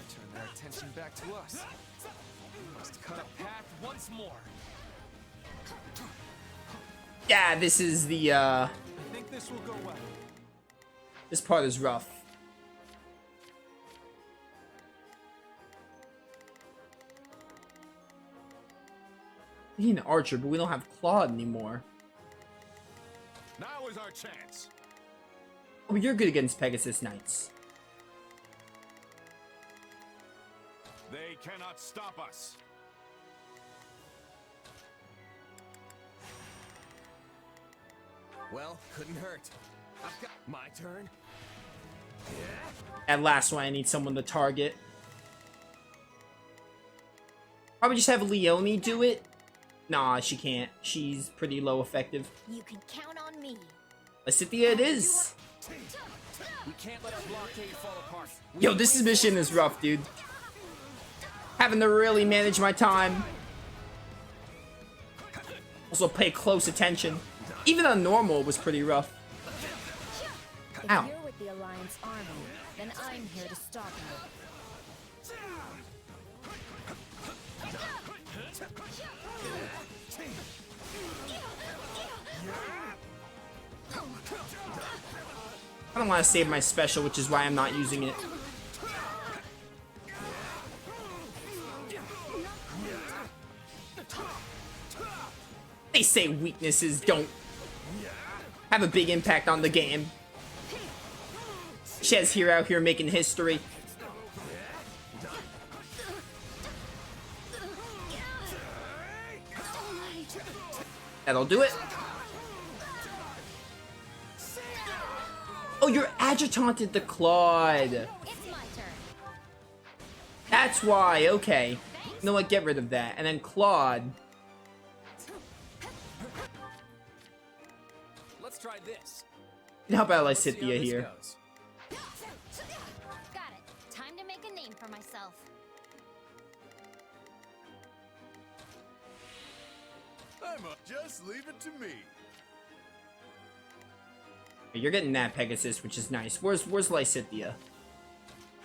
Turn their attention back to us. We must cut a path once more. Yeah, this is the I think this will go well. this part is rough. We need an archer, but we don't have Claude anymore. Now is our chance. Oh, you're good against Pegasus Knights. They cannot stop us. Well, couldn't hurt. I've got my turn. At last one, I need someone to target. Probably just have Leonie do it. Nah, she can't. She's pretty low effective. You can count on me. Lysithea it is. We can't let our blockade fall apart. Yo, this mission is rough, dude. Having to really manage my time. Also pay close attention. Even on normal, it was pretty rough. If Ow. you're with the Alliance army, then I'm here to stop you. I don't want to save my special, which is why I'm not using it. They say weaknesses don't have a big impact on the game. Chez here out here making history. That'll do it. Oh, you're adjutanted the Claude. It's my turn. That's why, okay. You know what, get rid of that. And then Claude. Let's try this. And how about See how Lysithea this here? goes. Got it. Time to make a name for myself. Just leave it to me. You're getting that Pegasus, which is nice. Where's Lysithea?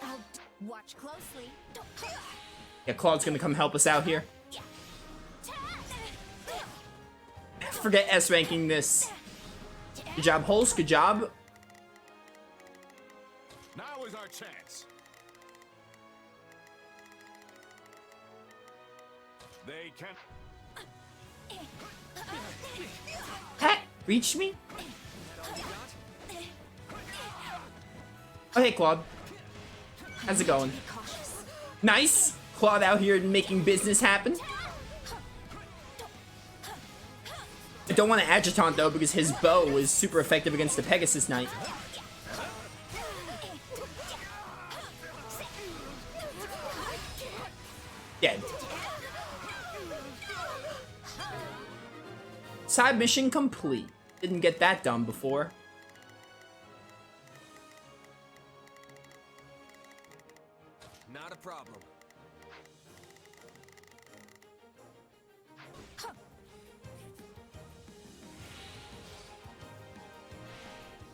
I'll watch closely. Yeah, Claude's gonna come help us out here. Forget S ranking this. Good job, Holst. Good job. Now is our chance. They can. Hat, reach me? Oh, hey, Claude. How's it going? Nice. Claude out here making business happen. I don't want to adjutant, though, because his bow is super effective against the Pegasus Knight. Dead. Side mission complete. Didn't get that done before. Not a problem.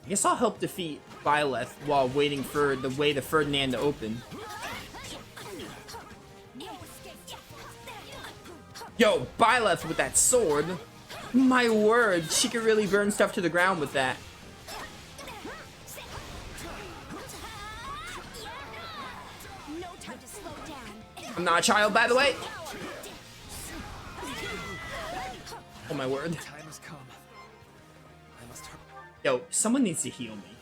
I guess I'll help defeat Byleth while waiting for the way to Ferdinand to open. Yo, Byleth with that sword. My word, she could really burn stuff to the ground with that. No time to slow down. I'm not a child, by the way. Oh my word. Time has come. I must hurry. Yo, someone needs to heal me.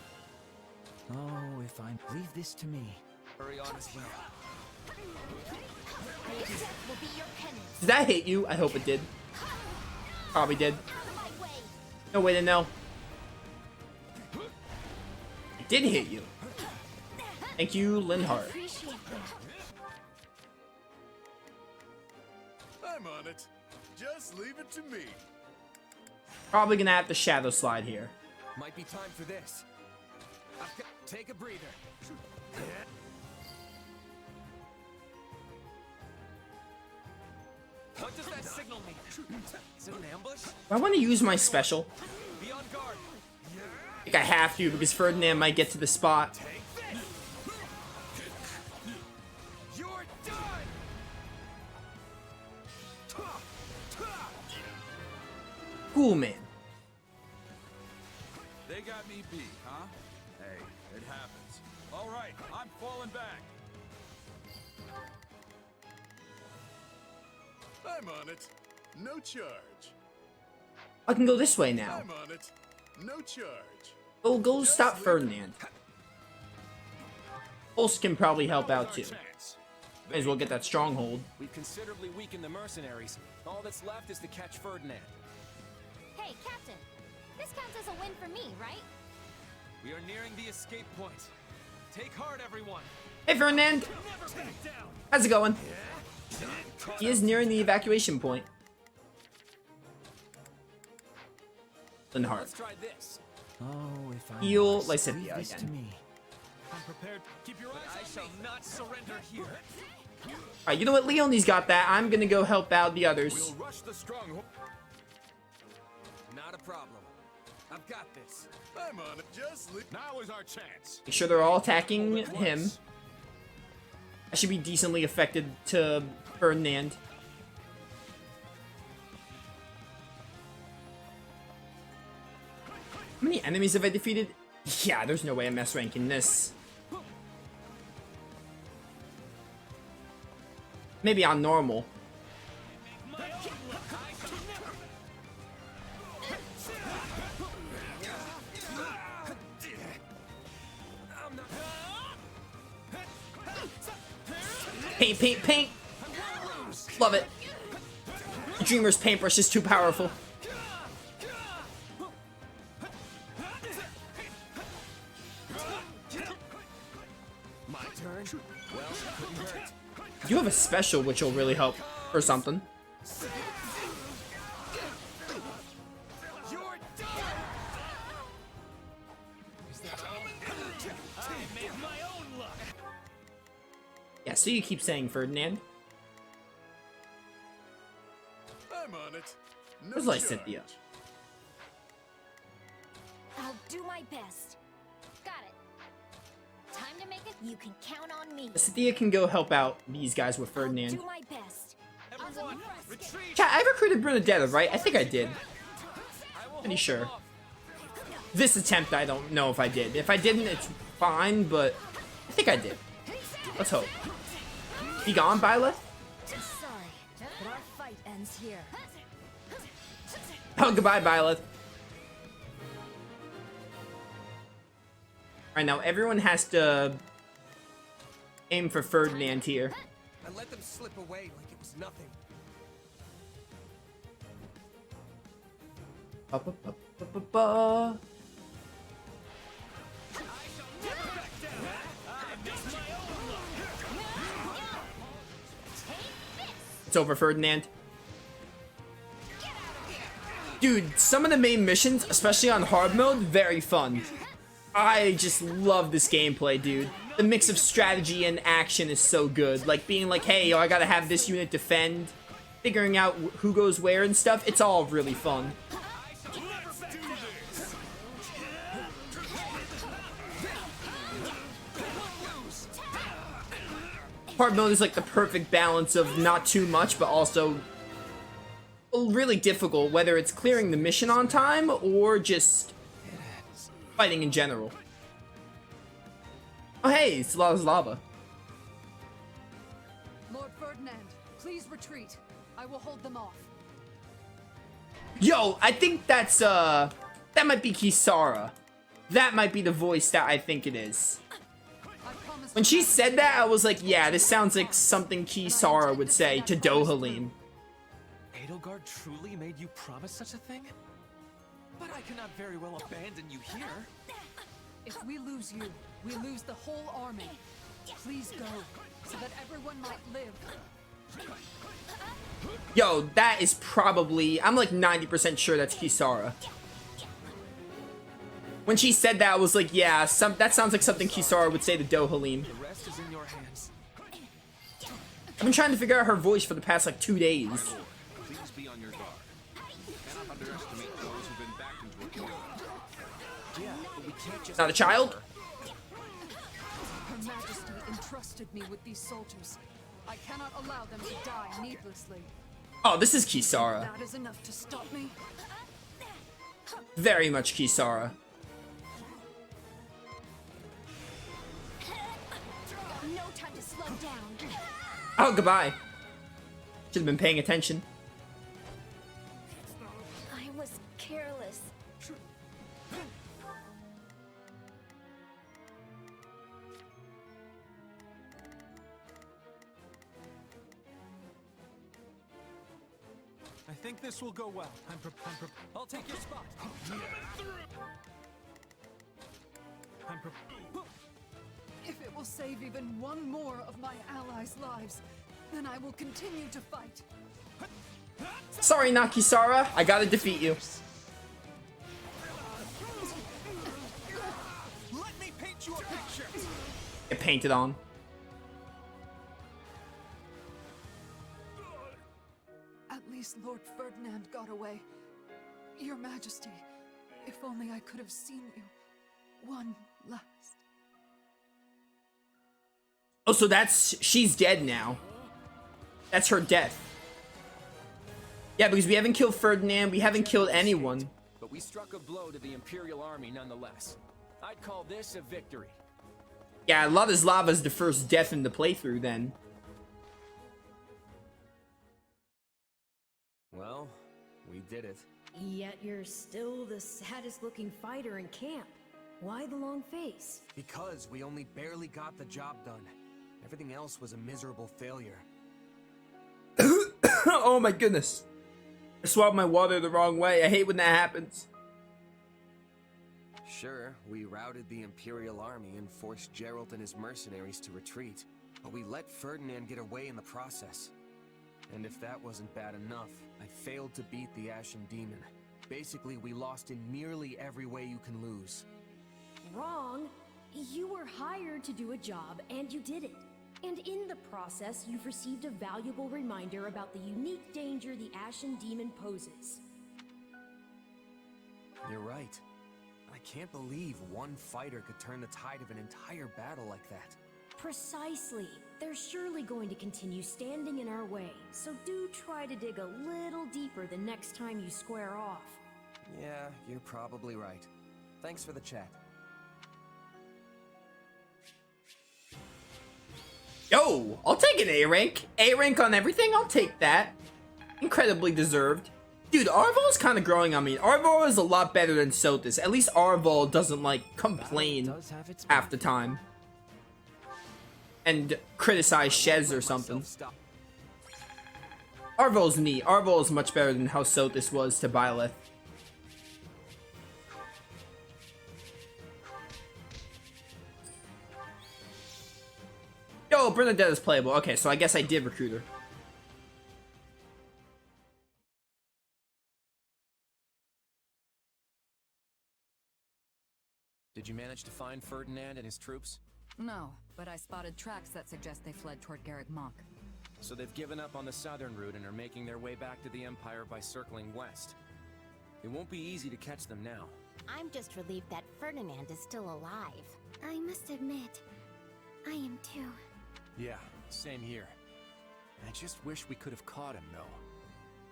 Oh, if I leave this to me. Hurry on as well. Will be your penance. Did that hit you? I hope it did. Probably did. My way. No way to know. It did hit you. Thank you, Linhart. Appreciate that. I'm on it. Just leave it to me. Probably gonna have to shadow slide here. Might be time for this. I've got. Take a breather. What does that signal mean? Is it an ambush? I want to use my special. Be on guard. I think I have to because Ferdinand might get to the spot. Cool, man. They got me beat, huh? Hey, it happens. All right, I'm falling back. I'm on it. No charge. I can go this way now. I'm on it. No charge. Oh, go stop Ferdinand. Pulse can probably help out too. May as well get that stronghold. We've considerably weakened the mercenaries. All that's left is to catch Ferdinand. Hey, Captain. This counts as a win for me, right? We are nearing the escape point. Take heart, everyone. Hey, Ferdinand. Never back down. How's it going? He is nearing the evacuation point. Heart. Let's try this. Oh, if I Heal must, Lysithea leave this to again. me. I'm prepared. Keep your eyes on me. I shall not surrender here. Alright, you know what? Leonie's got that. I'm gonna go help out the others. We'll rush the stronghold. Not a problem. I've got this. I'm on it. Just leave. Now is our chance. Make sure they're all attacking him. I should be decently affected to Ferdinand. How many enemies have I defeated? Yeah, there's no way I'm S-ranking this. Maybe on normal. Paint, paint, paint! Love it. Dreamer's paintbrush is too powerful. My turn. Well, couldn't hurt. You have a special which will really help or something. You're done. Is that all? I made my own luck. Yeah, so you keep saying Ferdinand. I'm on it. No Where's Lysithea? I'll do my best. Got it. Time to make it. You can count on me. Lysithea can go help out these guys with I'll Ferdinand. do my best. Everyone, retreat. Chat, I recruited Brunadetta, right? I think I did. I will Pretty hold sure. them off. This attempt, I don't know if I did. If I didn't, it's fine, but I think I did. Let's hope. Be gone, Byleth? Sorry, but our fight ends here. Oh, goodbye, Byleth. Alright, now everyone has to aim for Ferdinand here. I let them slip away like it was nothing. Ba, ba, ba, ba, ba, ba. It's over, Ferdinand. Dude, some of the main missions, especially on hard mode, very fun. I just love this gameplay, dude. The mix of strategy and action is so good. Like being like, hey, I gotta have this unit defend, figuring out who goes where and stuff. It's all really fun. Hard mode is like the perfect balance of not too much, but also really difficult, whether it's clearing the mission on time or just fighting in general. Oh hey, it's lava. Lord Ferdinand, please retreat. I will hold them off. Yo, I think that's that might be Kisara. That might be the voice that I think it is. I promise. When she said that, I was like, yeah, this sounds like something Kisara would say to Dohalim. Edelgard truly made you promise such a thing? But I cannot very well abandon you here. If we lose you, we lose the whole army. Please go, so that everyone might live. Yo, that is probably, I'm like 90% sure that's Kisara. When she said that, I was like, yeah, that sounds like something Kisara would say to Dohalim. The rest is in your hands. I've been trying to figure out her voice for the past like 2 days. Please be on your guard. You cannot underestimate those who've been backed into a kingdom. Yeah, but we can't just... Not a child? Her Majesty entrusted me with these soldiers. I cannot allow them to die needlessly. Oh, this is Kisara. That is enough to stop me. Very much Kisara. No time to slow down. Oh, goodbye. Should have been paying attention. I was careless. I think this will go well. I'll take your spot. If it will save even one more of my allies' lives, then I will continue to fight. Sorry, Nakisara. I gotta defeat you. Let me paint you a picture. Get painted on. At least Lord Ferdinand got away. Your Majesty, if only I could have seen you one last. Oh, so she's dead now. That's her death. Yeah, because we haven't killed Ferdinand, we haven't killed anyone. But we struck a blow to the Imperial Army nonetheless. I'd call this a victory. Yeah, Ladislava's the first death in the playthrough then. Well, we did it. Yet you're still the saddest looking fighter in camp. Why the long face? Because we only barely got the job done. Everything else was a miserable failure. Oh my goodness. I swapped my water the wrong way. I hate when that happens. Sure, we routed the Imperial Army and forced Geralt and his mercenaries to retreat. But we let Ferdinand get away in the process. And if that wasn't bad enough, I failed to beat the Ashen Demon. Basically, we lost in nearly every way you can lose. Wrong. You were hired to do a job, and you did it. And in the process, you've received a valuable reminder about the unique danger the Ashen Demon poses. You're right. I can't believe one fighter could turn the tide of an entire battle like that. Precisely. They're surely going to continue standing in our way, so do try to dig a little deeper the next time you square off. Yeah, you're probably right. Thanks for the chat. Yo, I'll take an A rank. A rank on everything, I'll take that. Incredibly deserved. Dude, Arvol's kind of growing on me. Arvol is a lot better than Sothis. At least Arvol doesn't, like, complain half the time. And criticize Shez or something. Arvol's neat. Arvol is much better than how Sothis was to Byleth. Yo, Bernadette is playable. Okay, so I guess I did recruit her. Did you manage to find Ferdinand and his troops? No, but I spotted tracks that suggest they fled toward Garreg Mach. So they've given up on the southern route and are making their way back to the Empire by circling west. It won't be easy to catch them now. I'm just relieved that Ferdinand is still alive. I must admit, I am too. Yeah, same here. I just wish we could have caught him, though.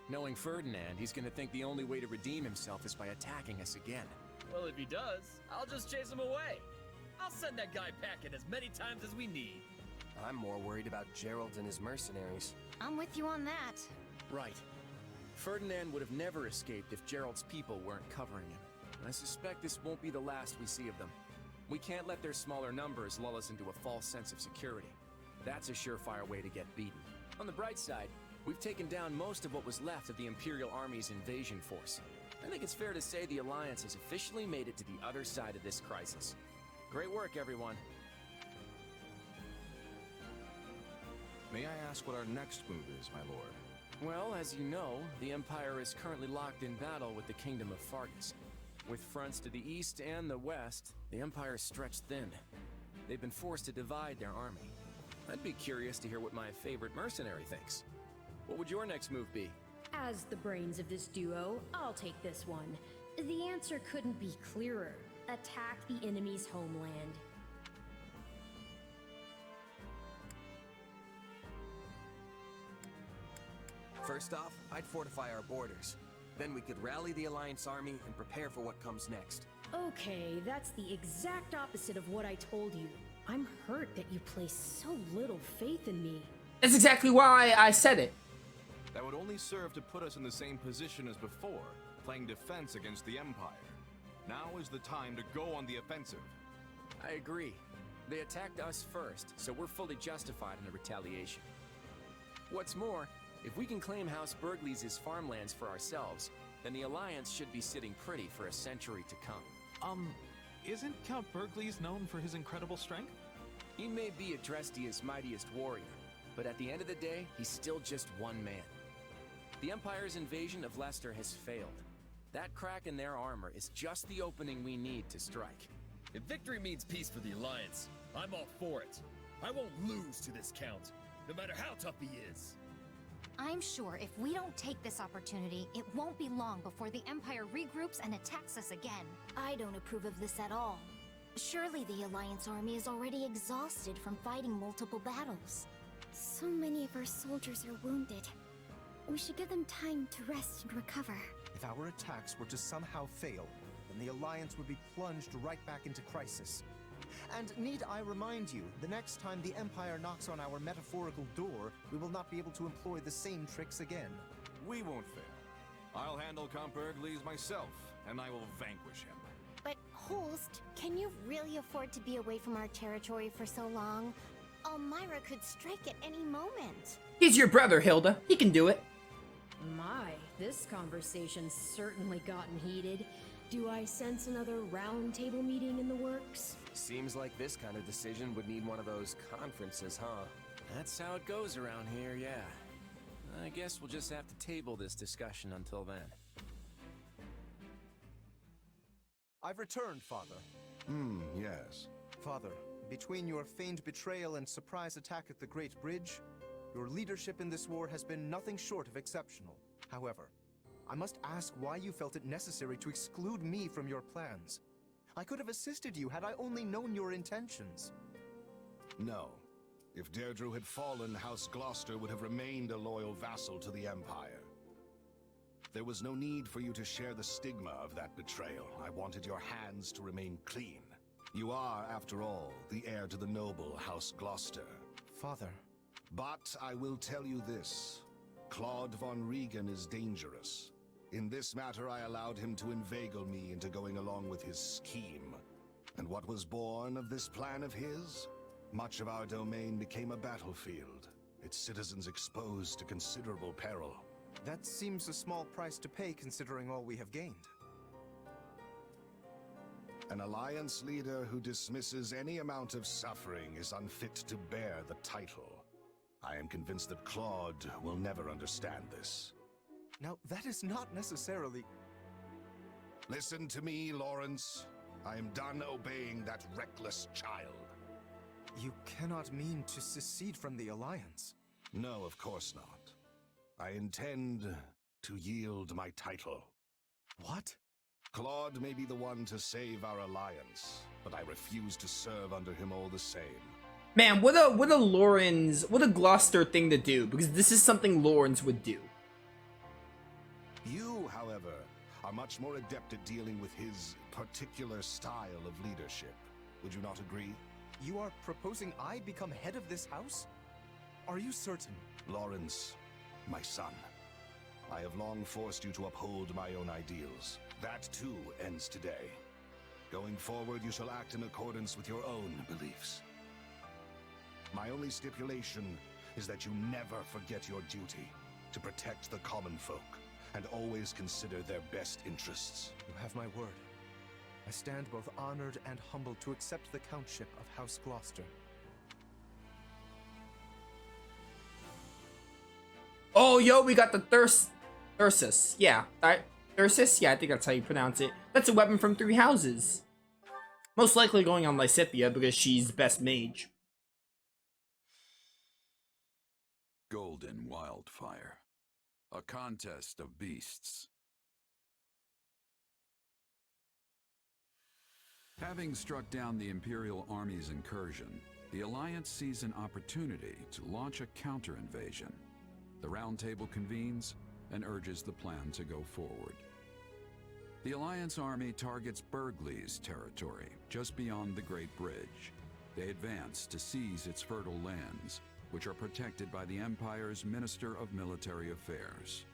Knowing Ferdinand, he's gonna think the only way to redeem himself is by attacking us again. Well, if he does, I'll just chase him away. I'll send that guy packing as many times as we need. I'm more worried about Geralt and his mercenaries. I'm with you on that. Right. Ferdinand would have never escaped if Geralt's people weren't covering him. I suspect this won't be the last we see of them. We can't let their smaller numbers lull us into a false sense of security. That's a surefire way to get beaten. On the bright side, we've taken down most of what was left of the Imperial Army's invasion force. I think it's fair to say the Alliance has officially made it to the other side of this crisis. Great work, everyone. May I ask what our next move is, my lord? Well, as you know, the Empire is currently locked in battle with the Kingdom of Fargus. With fronts to the east and the west, the Empire is stretched thin. They've been forced to divide their army. I'd be curious to hear what my favorite mercenary thinks. What would your next move be? As the brains of this duo, I'll take this one. The answer couldn't be clearer. Attack the enemy's homeland. First off, I'd fortify our borders. Then we could rally the Alliance army and prepare for what comes next. Okay, that's the exact opposite of what I told you. I'm hurt that you place so little faith in me. That's exactly why I said it. That would only serve to put us in the same position as before, playing defense against the Empire. Now is the time to go on the offensive. I agree. They attacked us first, so we're fully justified in a retaliation. What's more, if we can claim House Burgleys' farmlands for ourselves, then the Alliance should be sitting pretty for a century to come. Isn't Count Burgleys known for his incredible strength? He may be Adrestia's mightiest warrior, but at the end of the day, he's still just one man. The Empire's invasion of Leicester has failed. That crack in their armor is just the opening we need to strike. If victory means peace for the Alliance, I'm all for it. I won't lose to this Count, no matter how tough he is. I'm sure if we don't take this opportunity, it won't be long before the Empire regroups and attacks us again. I don't approve of this at all. Surely the Alliance army is already exhausted from fighting multiple battles. So many of our soldiers are wounded. We should give them time to rest and recover. If our attacks were to somehow fail, then the Alliance would be plunged right back into crisis. And need I remind you, the next time the Empire knocks on our metaphorical door, we will not be able to employ the same tricks again. We won't fail. I'll handle Count Burgleys myself, and I will vanquish him. But Holst, can you really afford to be away from our territory for so long? Elmira could strike at any moment. He's your brother, Hilda. He can do it. My, this conversation's certainly gotten heated. Do I sense another round table meeting in the works? Seems like this kind of decision would need one of those conferences, huh? That's how it goes around here, yeah. I guess we'll just have to table this discussion until then. I've returned, Father. Yes. Father, between your feigned betrayal and surprise attack at the Great Bridge, your leadership in this war has been nothing short of exceptional. However, I must ask why you felt it necessary to exclude me from your plans. I could have assisted you had I only known your intentions. No. If Deirdre had fallen, House Gloucester would have remained a loyal vassal to the Empire. There was no need for you to share the stigma of that betrayal. I wanted your hands to remain clean. You are, after all, the heir to the noble House Gloucester. Father. But I will tell you this. Claude von Regan is dangerous. In this matter, I allowed him to inveigle me into going along with his scheme. And what was born of this plan of his? Much of our domain became a battlefield, its citizens exposed to considerable peril. That seems a small price to pay considering all we have gained. An Alliance leader who dismisses any amount of suffering is unfit to bear the title. I am convinced that Claude will never understand this. Now, that is not necessarily... Listen to me, Lawrence. I am done obeying that reckless child. You cannot mean to secede from the Alliance. No, of course not. I intend to yield my title. What? Claude may be the one to save our Alliance, but I refuse to serve under him all the same. Man, what a Gloucester thing to do, because this is something Lawrence would do. You, however, are much more adept at dealing with his particular style of leadership. Would you not agree? You are proposing I become head of this house? Are you certain? Lawrence, my son, I have long forced you to uphold my own ideals. That too ends today. Going forward, you shall act in accordance with your own beliefs. My only stipulation is that you never forget your duty to protect the common folk and always consider their best interests. You have my word. I stand both honored and humbled to accept the countship of House Gloucester. Oh, yo, we got the Thyrsus. Yeah, Thyrsus? Yeah, I think that's how you pronounce it. That's a weapon from 3 houses. Most likely going on Lysithea because she's best mage. Golden Wildfire. A contest of beasts. Having struck down the Imperial Army's incursion, the Alliance sees an opportunity to launch a counter-invasion. The Round Table convenes, and urges the plan to go forward. The Alliance army targets Burgley's territory, just beyond the Great Bridge. They advance to seize its fertile lands, which are protected by the Empire's Minister of Military Affairs.